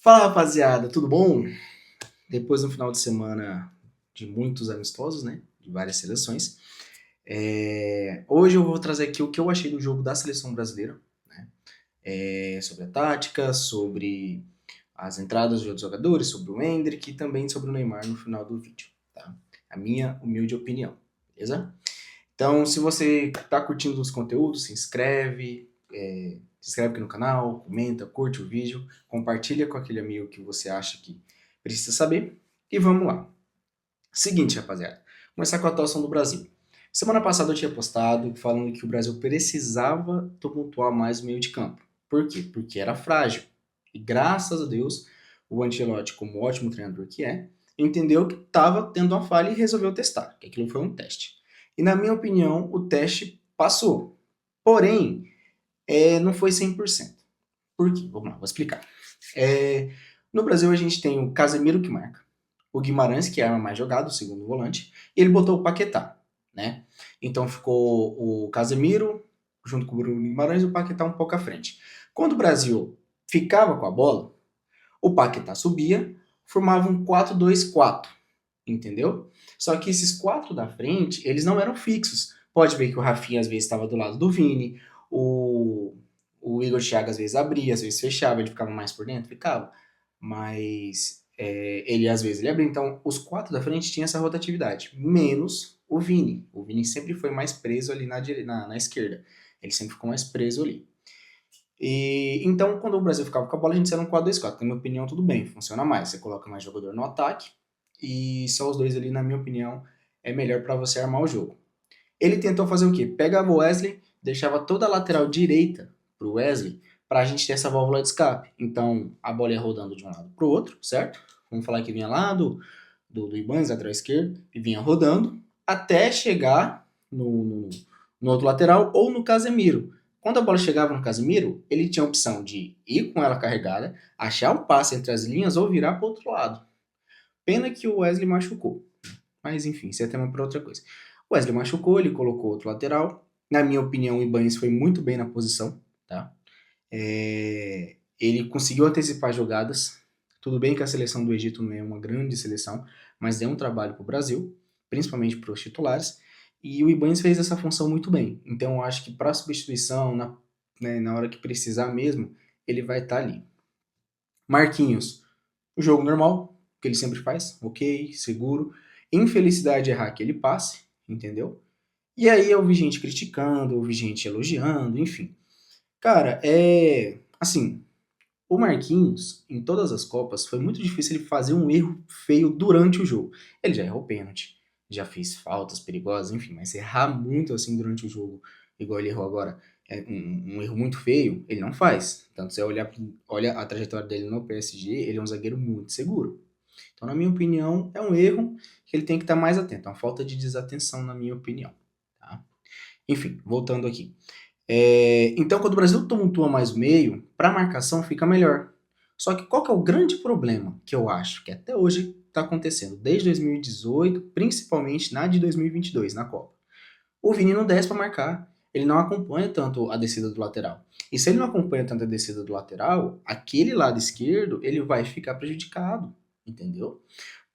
Fala rapaziada, tudo bom? Depois de um final de semana de muitos amistosos, né? De várias seleções. Hoje eu vou trazer aqui o que eu achei do jogo da seleção brasileira, né? Sobre a tática, sobre as entradas de outros jogadores, sobre o Endrick e também sobre o Neymar no final do vídeo, tá? A minha humilde opinião, beleza? Então, se você tá curtindo os conteúdos, se inscreve aqui no canal, comenta, curte o vídeo, compartilha com aquele amigo que você acha que precisa saber. E vamos lá. Seguinte, rapaziada. Começar com a atuação do Brasil. Semana passada eu tinha postado falando que o Brasil precisava tumultuar mais o meio de campo. Por quê? Porque era frágil. E graças a Deus, o Ancelotti, como ótimo treinador que é, entendeu que estava tendo uma falha e resolveu testar, que aquilo foi um teste. E na minha opinião, o teste passou. Porém, não foi 100%. Por quê? Vamos lá, vou explicar. No Brasil a gente tem o Casemiro que marca, o Guimarães, que é a arma mais jogada, o segundo volante, e ele botou o Paquetá, né? Então ficou o Casemiro junto com o Bruno Guimarães e o Paquetá um pouco à frente. Quando o Brasil ficava com a bola, o Paquetá subia, formava um 4-2-4, entendeu? Só que esses quatro da frente, eles não eram fixos. Pode ver que o Rafinha às vezes estava do lado do Vini, o, o Igor Thiago às vezes abria, às vezes fechava, ele ficava mais por dentro, ficava. Mas ele às vezes ele abria. Então, os quatro da frente tinham essa rotatividade, menos o Vini. O Vini sempre foi mais preso ali na esquerda. Ele sempre ficou mais preso ali. Então, quando o Brasil ficava com a bola, a gente era um 4-2-4. Na minha opinião, tudo bem, funciona mais. Você coloca mais jogador no ataque e só os dois ali, na minha opinião, é melhor para você armar o jogo. Ele tentou fazer o quê? Pegava o Wesley, deixava toda a lateral direita pro Wesley, para a gente ter essa válvula de escape. Então, a bola ia rodando de um lado pro outro, certo? Vamos falar que vinha lá do Ibanez, lateral esquerdo, e vinha rodando até chegar no outro lateral ou no Casemiro. Quando a bola chegava no Casemiro, ele tinha a opção de ir com ela carregada, achar um passe entre as linhas ou virar para o outro lado. Pena que o Wesley machucou. Mas enfim, isso é tema para outra coisa. O Wesley machucou, ele colocou outro lateral. Na minha opinião, o Ibanez foi muito bem na posição, tá? Ele conseguiu antecipar jogadas. Tudo bem que a seleção do Egito não é uma grande seleção, mas deu um trabalho para o Brasil, principalmente para os titulares. E o Ibanez fez essa função muito bem. Então, eu acho que para substituição, na hora que precisar mesmo, ele vai estar ali. Marquinhos, o jogo normal, que ele sempre faz, ok, seguro. Infelicidade errar aquele passe, entendeu? E aí eu vi gente criticando, eu vi gente elogiando, enfim. Cara, assim, o Marquinhos, em todas as Copas, foi muito difícil ele fazer um erro feio durante o jogo. Ele já errou pênalti, já fez faltas perigosas, enfim, mas errar muito assim durante o jogo, igual ele errou agora, um erro muito feio, ele não faz. Tanto se você olha a trajetória dele no PSG, ele é um zagueiro muito seguro. Então, na minha opinião, é um erro que ele tem que estar mais atento, é uma falta de desatenção, na minha opinião. Tá? Enfim, voltando aqui. Então, quando o Brasil tumultua mais o meio, para a marcação fica melhor. Só que qual que é o grande problema que eu acho que até hoje está acontecendo, desde 2018, principalmente na de 2022, na Copa? O Vini não desce para marcar, ele não acompanha tanto a descida do lateral. E se ele não acompanha tanto a descida do lateral, aquele lado esquerdo ele vai ficar prejudicado, entendeu?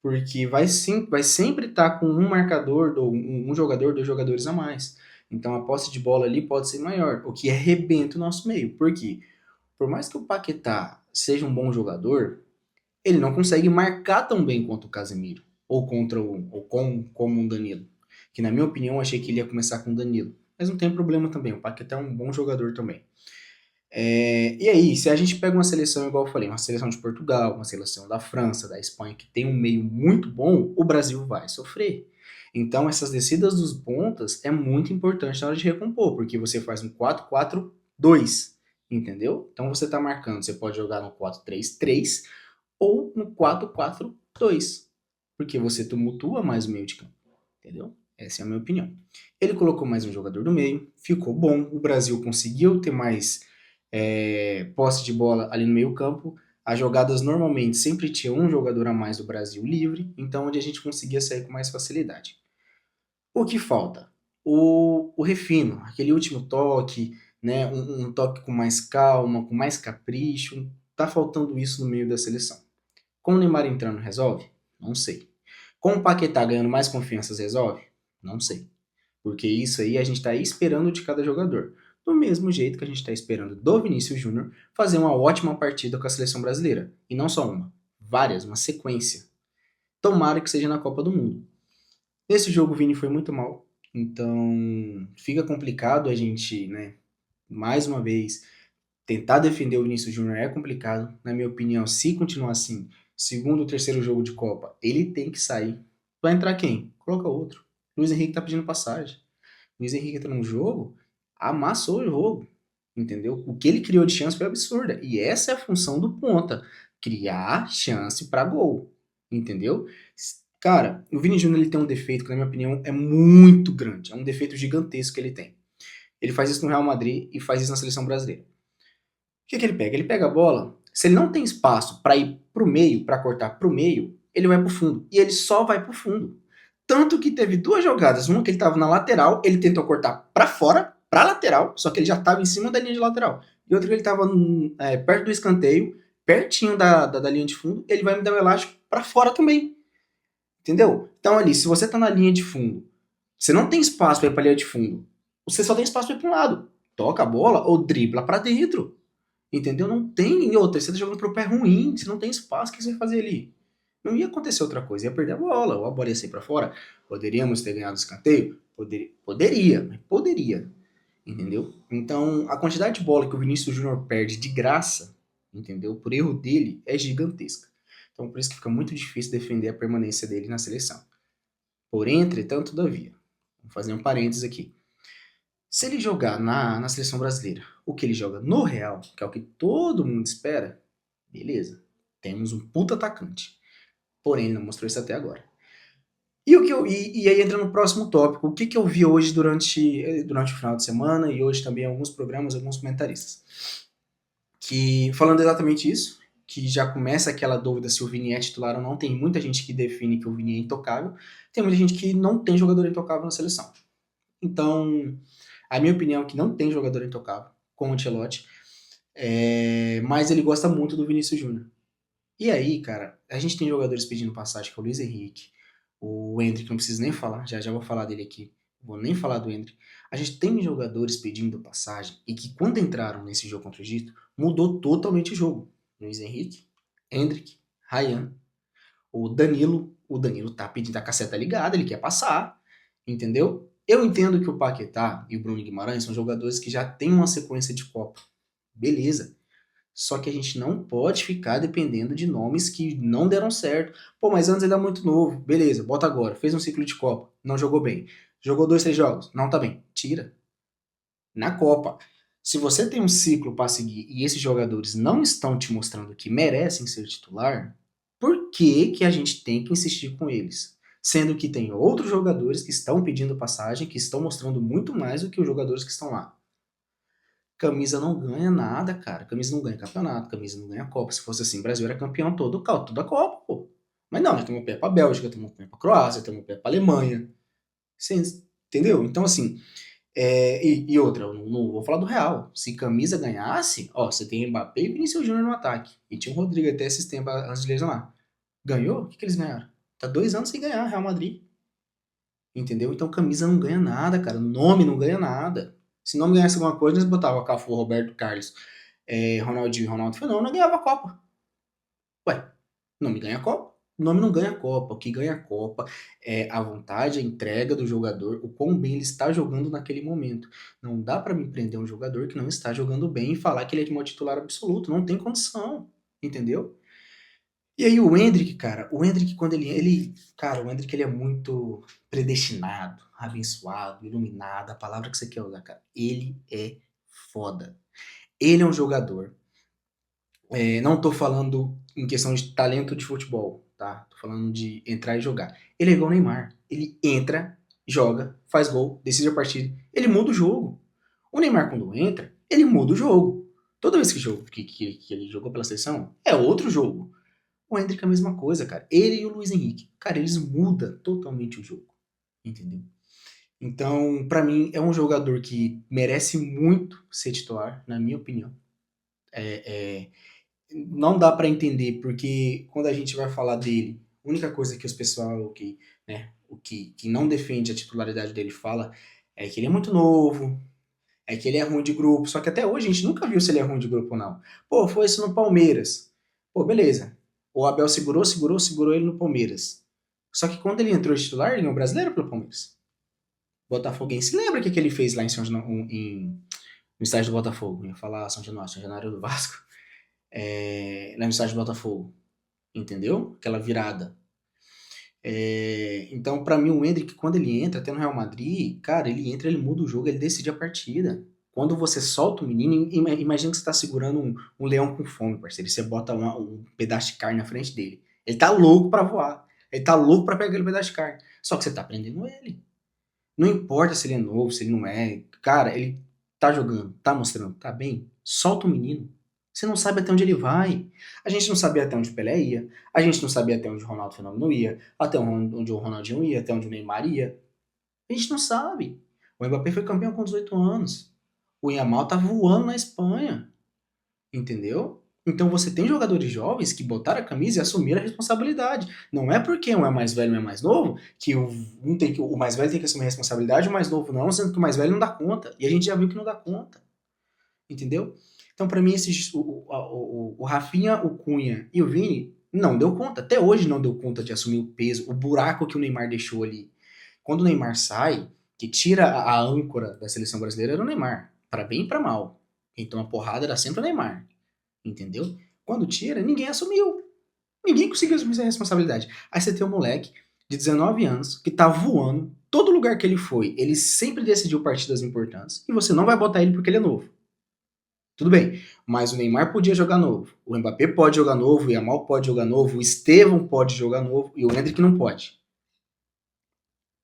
Porque vai sempre estar com um marcador, um jogador, dois jogadores a mais. Então a posse de bola ali pode ser maior, o que arrebenta o nosso meio. Por quê? Por mais que o Paquetá seja um bom jogador, ele não consegue marcar tão bem quanto o Casemiro, ou como um Danilo. Que na minha opinião eu achei que ele ia começar com o Danilo. Mas não tem problema também, o Paquetá é um bom jogador também. E aí, se a gente pega uma seleção, igual eu falei, uma seleção de Portugal, uma seleção da França, da Espanha, que tem um meio muito bom, o Brasil vai sofrer. Então, essas descidas dos pontas é muito importante na hora de recompor, porque você faz um 4-4-2, entendeu? Então, você está marcando, você pode jogar no 4-3-3 ou no 4-4-2, porque você tumultua mais o meio de campo, entendeu? Essa é a minha opinião. Ele colocou mais um jogador do meio, ficou bom, o Brasil conseguiu ter mais posse de bola ali no meio campo. As jogadas normalmente sempre tinha um jogador a mais do Brasil livre, então onde a gente conseguia sair com mais facilidade. O que falta? O refino, aquele último toque, né? Um toque com mais calma, com mais capricho. tá faltando isso no meio da seleção. Com o Neymar entrando, resolve? Não sei. Com o Paquetá ganhando mais confianças, resolve? Não sei. Porque isso aí a gente está esperando de cada jogador. Do mesmo jeito que a gente está esperando do Vinícius Júnior fazer uma ótima partida com a seleção brasileira. E não só uma, várias, uma sequência. Tomara que seja na Copa do Mundo. Nesse jogo o Vini foi muito mal. Então fica complicado a gente, né, mais uma vez, tentar defender o Vinícius Júnior é complicado. Na minha opinião, se continuar assim, segundo ou terceiro jogo de Copa, ele tem que sair. Vai entrar quem? Coloca outro. Luiz Henrique tá pedindo passagem. Luiz Henrique entra no jogo, amassou o jogo, entendeu? O que ele criou de chance foi absurda. E essa é a função do ponta, criar chance para gol, entendeu? Cara, o Vini Júnior ele tem um defeito que, na minha opinião, é muito grande. É um defeito gigantesco que ele tem. Ele faz isso no Real Madrid e faz isso na seleção brasileira. O que, que ele pega? Ele pega a bola, se ele não tem espaço para ir pro meio, para cortar pro meio, ele vai pro fundo. E ele só vai pro fundo. Tanto que teve duas jogadas, uma que ele estava na lateral, ele tentou cortar para fora, para lateral, só que ele já estava em cima da linha de lateral. E outra que ele estava perto do escanteio, pertinho da linha de fundo, ele vai me dar o elástico para fora também. Entendeu? Então ali, se você tá na linha de fundo, você não tem espaço para ir pra linha de fundo, você só tem espaço para ir para um lado. Toca a bola ou dribla para dentro. Entendeu? Não tem outra. Você tá jogando pro pé ruim, você não tem espaço, o que você vai fazer ali? Não ia acontecer outra coisa, ia perder a bola, ou a bola ia sair pra fora. Poderíamos ter ganhado o escanteio? Poderia, mas poderia. Entendeu? Então, a quantidade de bola que o Vinícius Júnior perde de graça, entendeu? Por erro dele, é gigantesca. Então, por isso que fica muito difícil defender a permanência dele na seleção. Porém, entretanto, todavia, vou fazer um parênteses aqui. Se ele jogar na seleção brasileira o que ele joga no Real, que é o que todo mundo espera, beleza. Temos um puta atacante. Porém, ele não mostrou isso até agora. E aí entra no próximo tópico. O que, que eu vi hoje durante o final de semana e hoje também em alguns programas, alguns comentaristas. Que falando exatamente isso, que já começa aquela dúvida se o Vini é titular ou não. Tem muita gente que define que o Vini é intocável. Tem muita gente que não tem jogador intocável na seleção. Então, a minha opinião é que não tem jogador intocável com o Ancelotti. Mas ele gosta muito do Vinícius Júnior. E aí, cara, a gente tem jogadores pedindo passagem, que é o Luiz Henrique, o Endrick, não preciso nem falar, já vou falar dele aqui, vou nem falar do Endrick. A gente tem jogadores pedindo passagem e que quando entraram nesse jogo contra o Egito, mudou totalmente o jogo. Luiz Henrique, Endrick, Ryan, o Danilo tá pedindo a caceta ligada, ele quer passar, entendeu? Eu entendo que o Paquetá e o Bruno Guimarães são jogadores que já têm uma sequência de Copa. Beleza. Só que a gente não pode ficar dependendo de nomes que não deram certo. Pô, mas antes ele era muito novo. Beleza, bota agora. Fez um ciclo de Copa. Não jogou bem. Jogou 2, 3 jogos. Não tá bem. Tira. Na Copa. Se você tem um ciclo para seguir e esses jogadores não estão te mostrando que merecem ser titular, por que que a gente tem que insistir com eles? Sendo que tem outros jogadores que estão pedindo passagem, que estão mostrando muito mais do que os jogadores que estão lá. Camisa não ganha nada, cara. Camisa não ganha campeonato, camisa não ganha Copa. Se fosse assim, o Brasil era campeão toda a Copa, pô. Mas não, nós tomamos pé pra Bélgica, tomamos pé pra Croácia, tomamos pé pra Alemanha. Você entendeu? Então, assim, e outra, eu não vou falar do Real. Se camisa ganhasse, ó, você tem Mbappé e Vinícius Júnior no ataque. E tinha o Rodrigo até esses tempos antes de lesionar. Ganhou? O que, que eles ganharam? Tá 2 anos sem ganhar, Real Madrid. Entendeu? Então camisa não ganha nada, cara. Nome não ganha nada. Se nome ganhasse alguma coisa, eles botavam Cafu, Roberto Carlos, Ronaldinho e Ronaldo Fenômeno, ganhava a Copa. Ué, nome ganha a Copa? O nome não ganha a Copa. O que ganha a Copa é a vontade, a entrega do jogador, o quão bem ele está jogando naquele momento. Não dá pra me prender um jogador que não está jogando bem e falar que ele é de meu titular absoluto. Não tem condição. Entendeu? E aí o Endrick, cara, o Endrick quando cara, o Endrick ele é muito predestinado, abençoado, iluminado, a palavra que você quer usar, cara. Ele é foda. Ele é um jogador. Não tô falando em questão de talento de futebol, tá? Tô falando de entrar e jogar. Ele é igual o Neymar. Ele entra, joga, faz gol, decide a partida. Ele muda o jogo. O Neymar quando entra, ele muda o jogo. Toda vez que ele jogou pela seleção, é outro jogo. O Endrick é a mesma coisa, cara. Ele e o Luiz Henrique. Cara, eles mudam totalmente o jogo. Entendeu? Então, pra mim, é um jogador que merece muito ser titular, na minha opinião. É, não dá para entender, porque quando a gente vai falar dele, a única coisa que os pessoal que, né, que não defende a titularidade dele fala é que ele é muito novo, é que ele é ruim de grupo, só que até hoje a gente nunca viu se ele é ruim de grupo ou não. Pô, foi isso no Palmeiras. Pô, beleza. O Abel segurou ele no Palmeiras. Só que quando ele entrou de titular, ele é um brasileiro pelo Palmeiras. Botafoguense. Lembra o que, que ele fez lá em no estádio do Botafogo? Eu ia falar São Januário do Vasco. Lá no estádio do Botafogo. Entendeu? Aquela virada. Então, pra mim, o Endrick, quando ele entra, até no Real Madrid, cara, ele entra, ele muda o jogo, ele decide a partida. Quando você solta o menino, imagina que você tá segurando um leão com fome, parceiro, e você bota um pedaço de carne na frente dele. Ele tá louco pra voar. Ele tá louco pra pegar aquele pedaço de carne. Só que você tá prendendo ele. Não importa se ele é novo, se ele não é. Cara, ele tá jogando, tá mostrando, tá bem. Solta o menino. Você não sabe até onde ele vai. A gente não sabia até onde o Pelé ia. A gente não sabia até onde o Ronaldo Fenômeno ia. Até onde o Ronaldinho ia. Até onde o Neymar ia. A gente não sabe. O Mbappé foi campeão com 18 anos. O Yamal tá voando na Espanha. Entendeu? Então você tem jogadores jovens que botaram a camisa e assumiram a responsabilidade. Não é porque um é mais velho e um é mais novo que o mais velho tem que assumir a responsabilidade e o mais novo não, sendo que o mais velho não dá conta. E a gente já viu que não dá conta. Entendeu? Então, pra mim, o Rafinha, o Cunha e o Vini não deu conta. Até hoje não deu conta de assumir o peso, o buraco que o Neymar deixou ali. Quando o Neymar sai, que tira a âncora da seleção brasileira era o Neymar. Pra bem e pra mal. Então a porrada era sempre o Neymar. Entendeu? Quando tira, ninguém assumiu. Ninguém conseguiu assumir essa responsabilidade. Aí você tem um moleque de 19 anos que tá voando. Todo lugar que ele foi, ele sempre decidiu partidas importantes. E você não vai botar ele porque ele é novo. Tudo bem, mas o Neymar podia jogar novo. O Mbappé pode jogar novo, o Yamal pode jogar novo, o Estevão pode jogar novo e o Endrick não pode.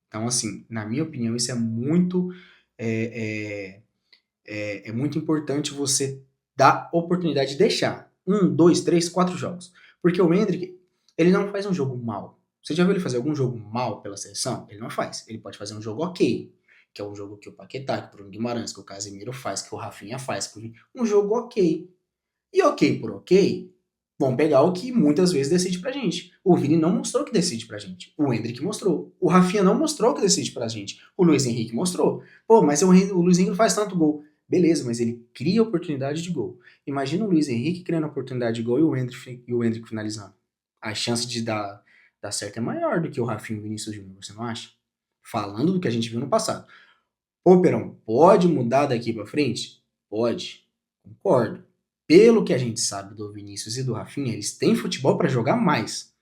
Então, assim, na minha opinião, isso é muito é, é muito importante você dar oportunidade de deixar 1, 2, 3, 4 jogos. Porque o Endrick, ele não faz um jogo mal. Você já viu ele fazer algum jogo mal pela seleção? Ele não faz. Ele pode fazer um jogo ok, que é um jogo que o Paquetá, que o Bruno Guimarães, que o Casemiro faz, que o Rafinha faz, um jogo ok. E ok por ok, vamos pegar o que muitas vezes decide pra gente. O Vini não mostrou que decide pra gente. O Endrick mostrou. O Rafinha não mostrou que decide pra gente. O Luiz Henrique mostrou. Pô, mas o Luiz Henrique não faz tanto gol. Beleza, mas ele cria oportunidade de gol. Imagina o Luiz Henrique criando oportunidade de gol e o Endrick finalizando. A chance de dar certo é maior do que o Rafinha e o Vinícius Júnior, você não acha? Falando do que a gente viu no passado. Pô, Perão, pode mudar daqui pra frente? Pode. Concordo. Pelo que a gente sabe do Vinícius e do Rafinha, eles têm futebol pra jogar mais.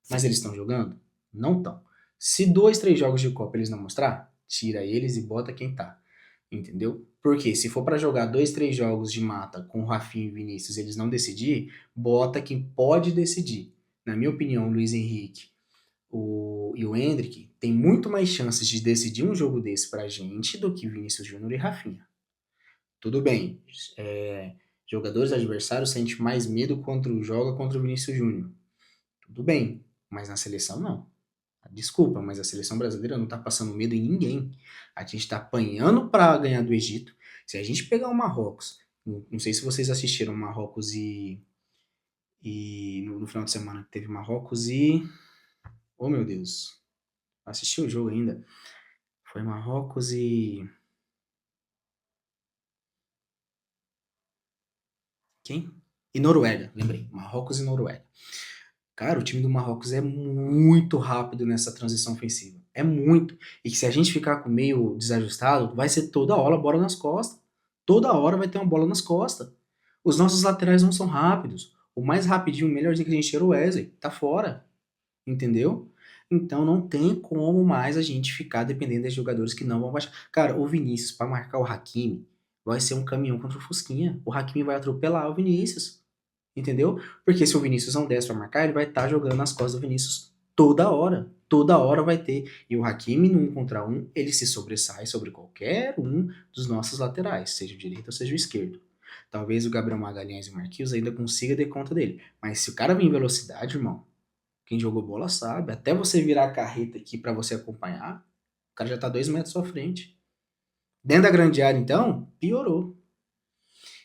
Mas eles estão jogando? Não estão. Se 2, 3 jogos de Copa eles não mostrar, tira eles e bota quem tá. Entendeu? Porque se for pra jogar 2, 3 jogos de mata com o Rafinha e Vinícius e eles não decidir, bota quem pode decidir. Na minha opinião, o Luiz Henrique e o Endrick tem muito mais chances de decidir um jogo desse pra gente do que Vinícius Júnior e Rafinha. Tudo bem, jogadores adversários sentem mais medo quando joga contra o Vinícius Júnior. Tudo bem, mas na seleção não. Desculpa, mas a seleção brasileira não tá passando medo em ninguém. A gente tá apanhando para ganhar do Egito. Se a gente pegar o Marrocos, não sei se vocês assistiram Marrocos e no final de semana que teve Marrocos e. Oh meu Deus, assisti o jogo ainda. Foi Marrocos e. Quem? E Noruega, lembrei. Marrocos e Noruega. Cara, o time do Marrocos é muito rápido nessa transição ofensiva. É muito. E que se a gente ficar com meio desajustado, vai ser toda hora bola nas costas. Toda hora vai ter uma bola nas costas. Os nossos laterais não são rápidos. O mais rapidinho, o melhorzinho que a gente tira é o Wesley. Tá fora. Entendeu? Então não tem como mais a gente ficar dependendo de jogadores que não vão baixar. Cara, o Vinícius, para marcar o Hakimi, vai ser um caminhão contra o Fusquinha. O Hakimi vai atropelar o Vinícius. Entendeu? Porque se o Vinícius não desce pra marcar, ele vai estar jogando nas costas do Vinícius toda hora. Toda hora vai ter. E o Hakimi, no 1 contra 1, ele se sobressai sobre qualquer um dos nossos laterais, seja o direito ou seja o esquerdo. Talvez o Gabriel Magalhães e o Marquinhos ainda consiga dar conta dele. Mas se o cara vir em velocidade, irmão, quem jogou bola sabe. Até você virar a carreta aqui pra você acompanhar, o cara já tá 2 metros à sua frente. Dentro da grande área, então, piorou.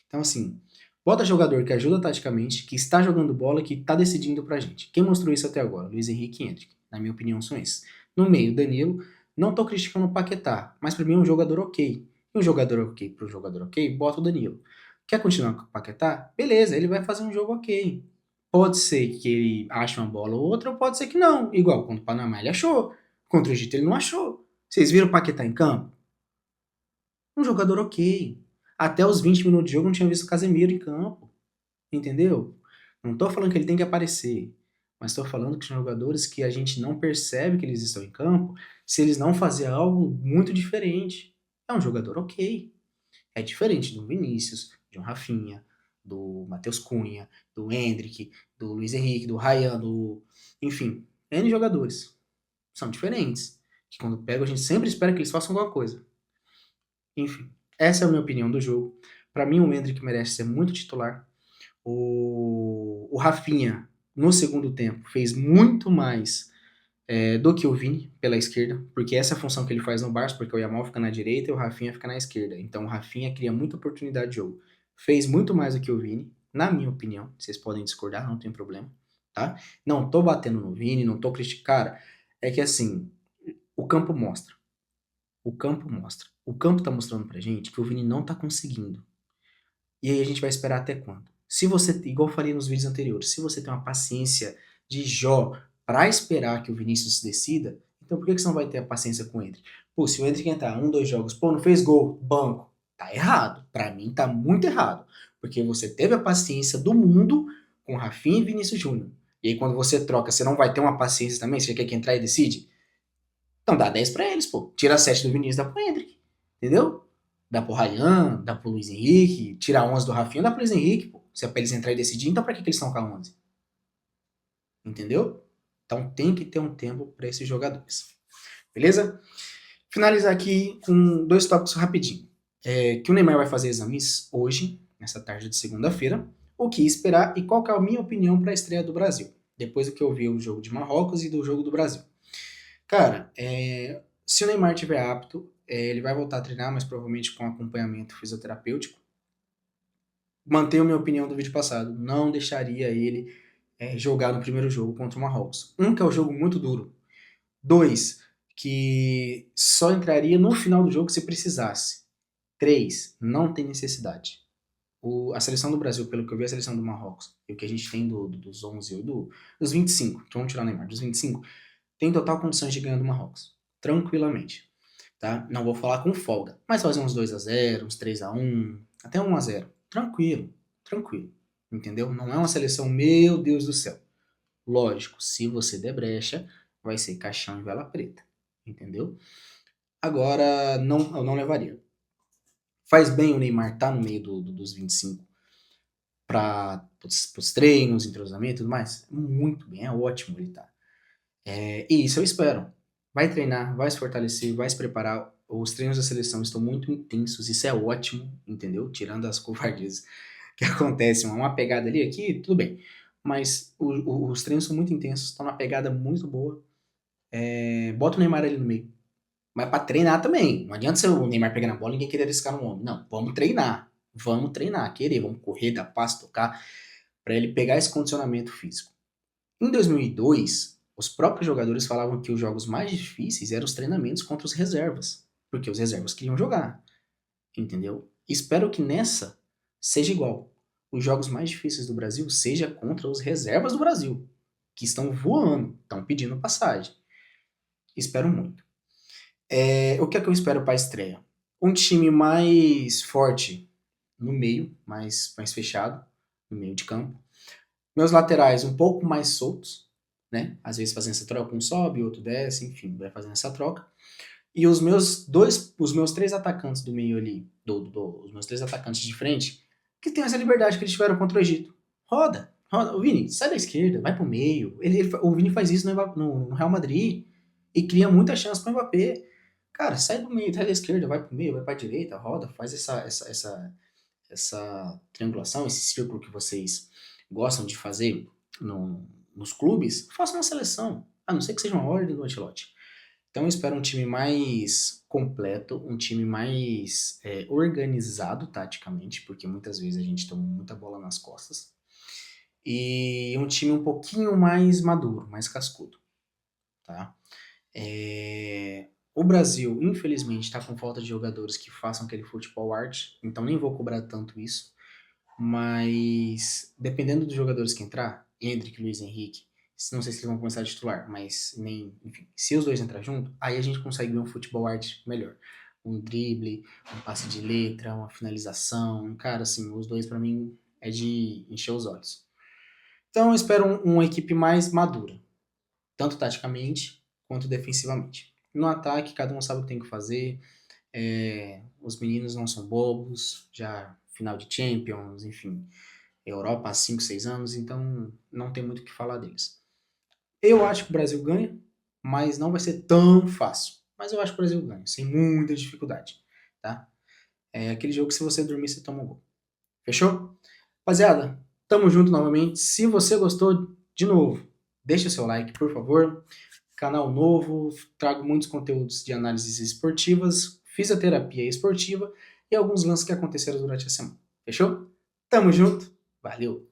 Então, assim, Bota jogador que ajuda taticamente, que está jogando bola, que está decidindo pra gente. Quem mostrou isso até agora? Luiz Henrique e Endrick. Na minha opinião, são esses. No meio, Danilo. Não tô criticando o Paquetá, mas pra mim é um jogador ok. E um jogador ok pro jogador ok, bota o Danilo. Quer continuar com o Paquetá? Beleza, ele vai fazer um jogo ok. Pode ser que ele ache uma bola ou outra, ou pode ser que não. Igual contra o Panamá ele achou. Contra o Egito ele não achou. Vocês viram o Paquetá em campo? Um jogador ok. Até os 20 minutos de jogo eu não tinha visto o Casemiro em campo. Entendeu? Não tô falando que ele tem que aparecer, mas tô falando que são jogadores que a gente não percebe que eles estão em campo se eles não fazerem algo muito diferente. É um jogador ok. É diferente do Vinícius, de um Rafinha, do Matheus Cunha, do Endrick, do Luiz Henrique, do Ryan, do... Enfim, N jogadores. São diferentes. Que quando pega a gente sempre espera que eles façam alguma coisa. Enfim, essa é a minha opinião do jogo. Pra mim o Endrick merece ser muito titular. O Rafinha, no segundo tempo, fez muito mais do que o Vini pela esquerda, porque essa é a função que ele faz no Barça, porque o Yamal fica na direita e o Rafinha fica na esquerda. Então o Rafinha cria muita oportunidade de jogo. Fez muito mais do que o Vini, na minha opinião. Vocês podem discordar, não tem problema, tá? Não tô batendo no Vini, não tô criticando. Cara, é que assim, o campo mostra. O campo mostra. O campo tá mostrando pra gente que o Vini não tá conseguindo. E aí a gente vai esperar até quando? Se você, igual eu falei nos vídeos anteriores, se você tem uma paciência de Jó pra esperar que o Vinícius se decida, então por que você não vai ter a paciência com o Endrick? Pô, se o Endrick entrar um, dois jogos, pô, não fez gol, banco. Tá errado. Pra mim tá muito errado. Porque você teve a paciência do mundo com Rafinha e Vinícius Júnior. E aí quando você troca, você não vai ter uma paciência também? Você quer que entrar e decide? Então dá 10 pra eles, pô. Tira 7 do Vinícius, dá pro Endrick. Entendeu? Dá pro Ryan, dá pro Luiz Henrique, tira 11 do Rafinha, dá pro Luiz Henrique, pô. Se é pra eles entrar e decidir, então pra que eles estão com a 11? Entendeu? Então tem que ter um tempo pra esses jogadores. Beleza? Finalizar aqui com dois tópicos rapidinho. Que o Neymar vai fazer exames hoje, nessa tarde de segunda-feira. O que esperar e qual que é a minha opinião para a estreia do Brasil. Depois do que eu vi o jogo de Marrocos e do jogo do Brasil. Cara, se o Neymar estiver apto, ele vai voltar a treinar, mas provavelmente com acompanhamento fisioterapêutico. Mantenho a minha opinião do vídeo passado. Não deixaria ele jogar no primeiro jogo contra o Marrocos. Que é um jogo muito duro. 2, que só entraria no final do jogo se precisasse. 3, não tem necessidade. A seleção do Brasil, pelo que eu vi, a seleção do Marrocos, e o que a gente tem dos 11 ou dos 25, então vamos tirar o Neymar, dos 25, tem total condições de ganhar do Marrocos. Tranquilamente. Tá? Não vou falar com folga, mas fazer uns 2-0, uns 3-1, até 1-0. Tranquilo, tranquilo. Entendeu? Não é uma seleção, meu Deus do céu. Lógico, se você der brecha, vai ser caixão e vela preta. Entendeu? Agora, não, eu não levaria. Faz bem o Neymar estar no meio dos 25 para os treinos, entrosamento e tudo mais? Muito bem, é ótimo ele estar. E isso eu espero. Vai treinar, vai se fortalecer, vai se preparar. Os treinos da seleção estão muito intensos, isso é ótimo, entendeu? Tirando as covardias que acontecem, uma pegada ali, aqui, tudo bem. Mas os treinos são muito intensos, estão numa pegada muito boa. Bota o Neymar ali no meio. Mas pra treinar também. Não adianta ser o Neymar pegar na bola e ninguém querer arriscar no homem. Não, vamos treinar. Vamos treinar, querer, vamos correr, dar passo, tocar, para ele pegar esse condicionamento físico. Em 2002, os próprios jogadores falavam que os jogos mais difíceis eram os treinamentos contra os reservas, porque os reservas queriam jogar, entendeu? Espero que nessa seja igual. Os jogos mais difíceis do Brasil seja contra os reservas do Brasil, que estão voando, estão pedindo passagem. Espero muito. O que é que eu espero para a estreia? Um time mais forte no meio, mais fechado, no meio de campo. Meus laterais um pouco mais soltos, né? Às vezes fazendo essa troca, um sobe, outro desce, enfim, vai fazendo essa troca. E os meus três atacantes do meio ali, os meus três atacantes de frente, que tem essa liberdade que eles tiveram contra o Egito. Roda, roda. O Vini, sai da esquerda, vai pro meio. O Vini faz isso no Real Madrid e cria muita chance pro Mbappé. Cara, sai do meio, sai da esquerda, vai pro meio, vai pra direita, roda, faz essa triangulação, esse círculo que vocês gostam de fazer nos clubes, faça uma seleção. A não ser que seja uma ordem do Ancelotti. Então eu espero um time mais completo, um time mais organizado taticamente, porque muitas vezes a gente toma muita bola nas costas, e um time um pouquinho mais maduro, mais cascudo, tá? O Brasil, infelizmente, está com falta de jogadores que façam aquele futebol art, então nem vou cobrar tanto isso, mas dependendo dos jogadores que entrar, Endrick, Luiz Henrique, não sei se eles vão começar a titular, mas nem, enfim, se os dois entrar junto, aí a gente consegue ver um futebol arte melhor. Um drible, um passe de letra, uma finalização, cara, assim, os dois pra mim é de encher os olhos. Então eu espero uma equipe mais madura, tanto taticamente quanto defensivamente. No ataque, cada um sabe o que tem que fazer, os meninos não são bobos, já final de Champions, enfim, Europa há 5, 6 anos, então não tem muito o que falar deles. Eu acho que o Brasil ganha, mas não vai ser tão fácil. Mas eu acho que o Brasil ganha, sem muita dificuldade, tá? É aquele jogo que se você dormir, você toma um gol. Fechou? Rapaziada, tamo junto novamente. Se você gostou, de novo, deixa o seu like, por favor. Canal novo, trago muitos conteúdos de análises esportivas, fisioterapia esportiva e alguns lances que aconteceram durante a semana. Fechou? Tamo junto, valeu!